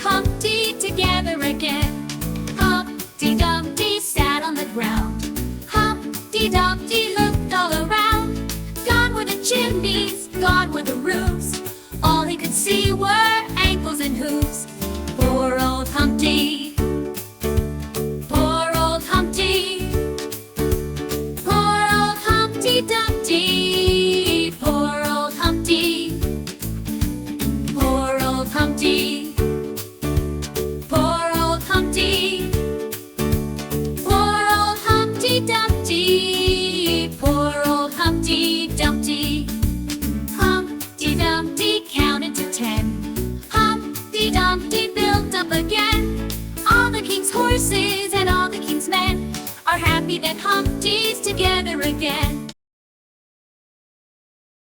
Humpty together again. Humpty Dumpty sat on the ground. Humpty Dumpty looked all around. Gone were the chimneys, gone were the roofs. All he could see were ankles and hooves. Poor old Humpty. Poor old Humpty. Poor old Humpty Dumpty. Poor old Humpty. Poor old Humpty. Poor old Humpty. Poor old Humpty Dumpty. Poor old Humpty Dumpty. Humpty Dumpty counted to 10. Humpty Dumpty built up again. All the king's horses and all the king's men are happy that Humpty's together again.